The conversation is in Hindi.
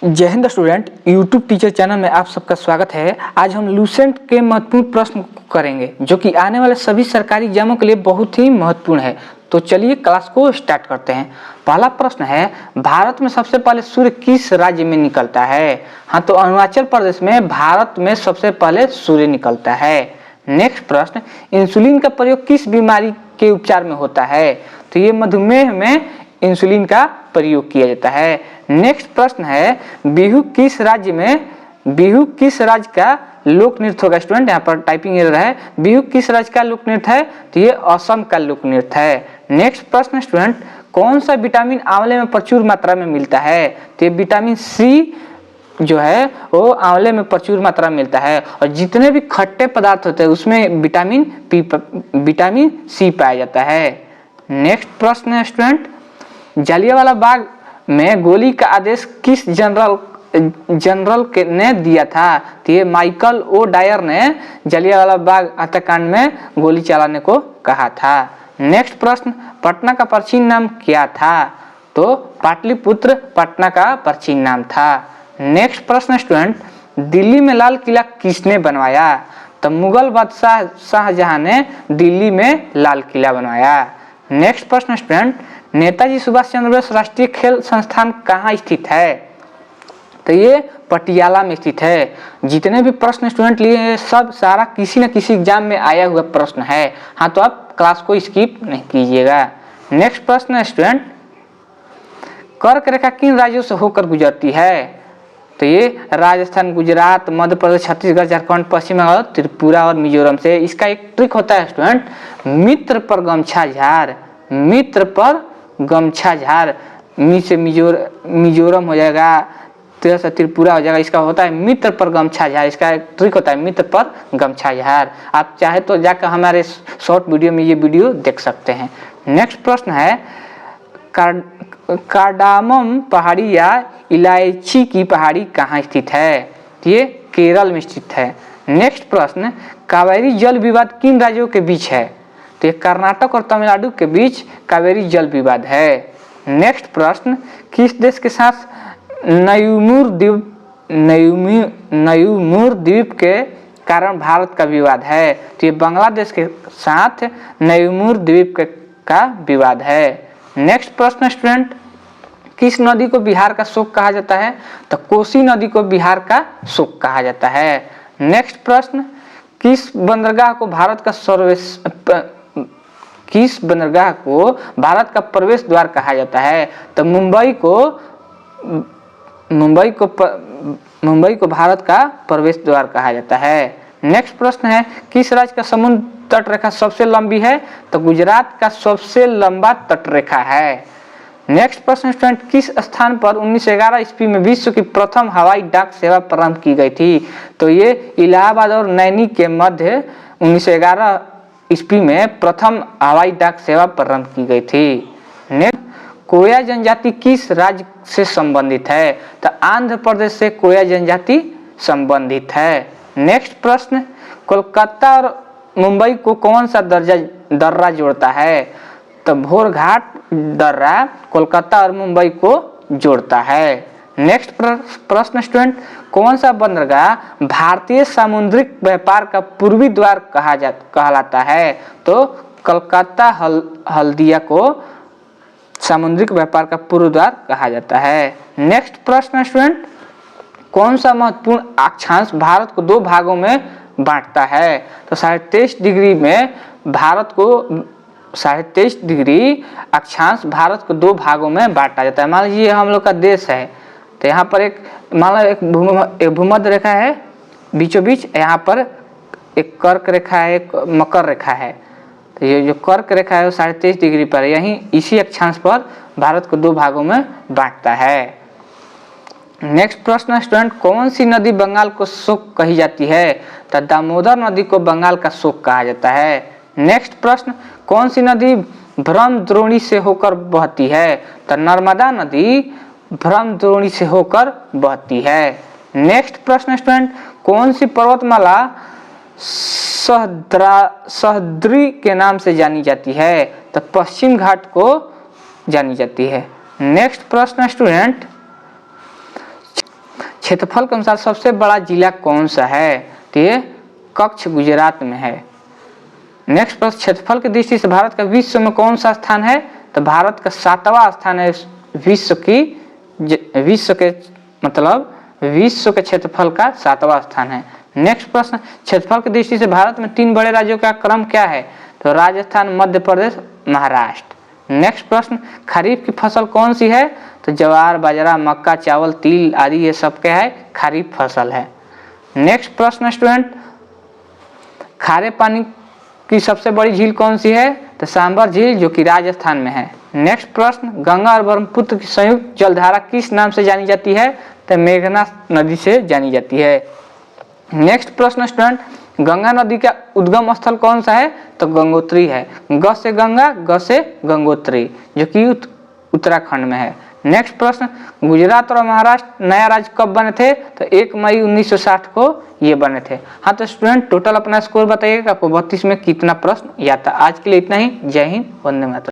जय Hind student, YouTube teacher channel में आप सबका स्वागत है। आज हम लूसेंट के महत्वपूर्ण प्रश्न करेंगे जो कि आने वाले सभी सरकारी एग्जामों के लिए बहुत ही महत्वपूर्ण है। तो चलिए क्लास को स्टार्ट करते हैं। पहला प्रश्न है, भारत में सबसे पहले सूर्य किस राज्य में निकलता है? हाँ, तो अरुणाचल प्रदेश में भारत में सबसे पहले सूर्य निकलता है। नेक्स्ट प्रश्न, इंसुलिन का प्रयोग किस बीमारी के उपचार में होता है? तो ये मधुमेह में इंसुलिन का प्रयोग किया जाता है। नेक्स्ट प्रश्न है, बिहू किस राज्य का लोक नृत्य होगा? स्टूडेंट यहाँ पर टाइपिंग एरर है। बिहू किस राज्य का लोक नृत्य है? तो ये असम का लोक नृत्य है। नेक्स्ट प्रश्न स्टूडेंट, कौन सा विटामिन आंवले में प्रचुर मात्रा में मिलता है? तो ये विटामिन सी जो है वो आंवले में प्रचुर मात्रा में मिलता है, और जितने भी खट्टे पदार्थ होते हैं उसमें विटामिन सी पाया जाता है। नेक्स्ट प्रश्न है स्टूडेंट, जलियांवाला बाग में गोली का आदेश किस जनरल ने दिया था? तो ये माइकल ओ डायर ने जलियांवाला बाग हत्याकांड में गोली चलाने को कहा था। नेक्स्ट प्रश्न, पटना का प्राचीन नाम क्या था? तो पाटलिपुत्र पटना का प्राचीन नाम था। नेक्स्ट प्रश्न स्टूडेंट, दिल्ली में लाल किला किसने बनवाया? तो मुगल बादशाह शाहजहां ने दिल्ली में लाल किला बनवाया। नेक्स्ट प्रश्न स्टूडेंट, नेताजी सुभाष चंद्र बोस राष्ट्रीय खेल संस्थान कहाँ स्थित है? तो ये पटियाला में स्थित है। जितने भी प्रश्न स्टूडेंट लिए हैं सब सारा किसी न किसी एग्जाम में आया हुआ प्रश्न है। हाँ, तो आप क्लास को स्किप नहीं कीजिएगा। नेक्स्ट प्रश्न है स्टूडेंट, कर्क रेखा किन राज्यों से होकर गुजरती है? तो ये राजस्थान, गुजरात, मध्य प्रदेश, छत्तीसगढ़, झारखंड, पश्चिम बंगाल, त्रिपुरा और मिजोरम से। इसका एक ट्रिक होता है स्टूडेंट, मित्र पर गमछा झार, मित्र पर गमछा झार। मी से मिजोरम हो जाएगा, त्रिपुरा से त्रिपुरा हो जाएगा। इसका होता है मित्र पर गमछा झार। इसका एक ट्रिक होता है मित्र पर गमछा झार। आप चाहे तो जाकर हमारे शॉर्ट वीडियो में ये वीडियो देख सकते हैं। नेक्स्ट प्रश्न है, कार्डामम पहाड़ी या इलायची की पहाड़ी कहाँ स्थित है? ये केरल में स्थित है। नेक्स्ट प्रश्न, कावेरी जल विवाद किन राज्यों के बीच है? तो ये कर्नाटक और तमिलनाडु के बीच कावेरी जल विवाद है। नेक्स्ट प्रश्न, किस देश के साथ नयूमुर द्वीप के कारण भारत का विवाद है? तो ये बांग्लादेश के साथ नयूमुर द्वीप का विवाद है। नेक्स्ट प्रश्न स्टूडेंट, किस नदी को बिहार का शोक कहा जाता है? तो कोसी नदी को बिहार का शोक कहा जाता है। नेक्स्ट प्रश्न, किस बंदरगाह को भारत प्रवेश द्वार कहा जाता है? तो मुंबई को भारत का प्रवेश द्वार कहा जाता है। नेक्स्ट प्रश्न है, किस राज्य का समुद्र तट रेखा सबसे लंबी है? तो गुजरात का सबसे लंबा तट रेखा है। नेक्स्ट प्रश्न स्टूडेंट, किस स्थान पर 1911 ईस्वी में विश्व की प्रथम हवाई डाक सेवा प्रारंभ की गई थी? तो ये इलाहाबाद और नैनी के मध्य 1911 ईस्वी में प्रथम हवाई डाक सेवा प्रारंभ की गई थी। नेक्स्ट, कोया जनजाति किस राज्य से संबंधित है? तो आंध्र प्रदेश से कोया जनजाति संबंधित है। नेक्स्ट प्रश्न, कोलकाता और मुंबई को कौन सा दर्रा जोड़ता है? तो भोरघाट दर्रा कोलकाता और मुंबई को जोड़ता है। नेक्स्ट प्रश्न स्टूडेंट, कौन सा बंदरगाह भारतीय सामुद्रिक व्यापार का पूर्वी द्वार कहलाता है? तो कलकत्ता हल्दिया को सामुद्रिक व्यापार का पूर्व द्वार कहा जाता है। नेक्स्ट प्रश्न स्टूडेंट, कौन सा महत्वपूर्ण अक्षांश भारत को दो भागों में बांटता है? तो 23.5 डिग्री में भारत को 23.5 डिग्री अक्षांश भारत को दो भागों में बांटा जाता है। मान लीजिए हम लोग का देश है, तो यहाँ पर एक भूमध्य रेखा है बीचों बीच, यहाँ पर एक कर्क रेखा है, एक मकर रेखा है। तो ये जो कर्क रेखा है वो 23.5 डिग्री पर, यहीं इसी अक्षांश पर भारत को दो भागों में बांटता है। नेक्स्ट प्रश्न स्टूडेंट, कौन सी नदी बंगाल को शोक कही जाती है? तो दामोदर नदी को बंगाल का शोक कहा जाता है। नेक्स्ट प्रश्न, कौन सी नदी भ्रमद्रोणी से होकर बहती है? तो नर्मदा नदी भ्रमद्रोणी से होकर बहती है। नेक्स्ट प्रश्न स्टूडेंट, कौन सी पर्वतमाला सह्याद्री के नाम से जानी जाती है? तो पश्चिम घाट को जानी जाती है। नेक्स्ट प्रश्न स्टूडेंट, क्षेत्रफल के अनुसार सबसे बड़ा जिला कौन सा है? तो ये कच्छ गुजरात में है। नेक्स्ट प्रश्न, क्षेत्रफल की दृष्टि से भारत का विश्व में कौन सा स्थान है? तो भारत का 7वां स्थान है विश्व के क्षेत्रफल का 7वां स्थान है। नेक्स्ट प्रश्न, क्षेत्रफल की दृष्टि से भारत में 3 बड़े राज्यों का क्रम क्या है? तो राजस्थान, मध्य प्रदेश, महाराष्ट्र। नेक्स्ट प्रश्न, खरीफ की फसल कौन सी है? तो ज्वार, बाजरा, मक्का, चावल, तिल आदि ये सब क्या है? खरीफ फसल है। नेक्स्ट प्रश्न स्टूडेंट, खारे पानी की सबसे बड़ी झील कौन सी है? तो सांबर झील जो कि राजस्थान में है। नेक्स्ट प्रश्न, गंगा और ब्रह्मपुत्र की संयुक्त जलधारा किस नाम से जानी जाती है? तो मेघना नदी से जानी जाती है। नेक्स्ट प्रश्न स्टूडेंट, गंगा नदी का उद्गम स्थल कौन सा है? तो गंगोत्री है। ग से गंगा, ग से गंगोत्री, जो कि उत्तराखंड में है। नेक्स्ट प्रश्न, गुजरात और महाराष्ट्र नया राज्य कब बने थे? तो 1 मई 1960 को ये बने थे। हाँ तो स्टूडेंट टोटल अपना स्कोर बताइएगा, आपको 32 में कितना प्रश्न याद था। आज के लिए इतना ही। जय हिंद, वंदे मातरम।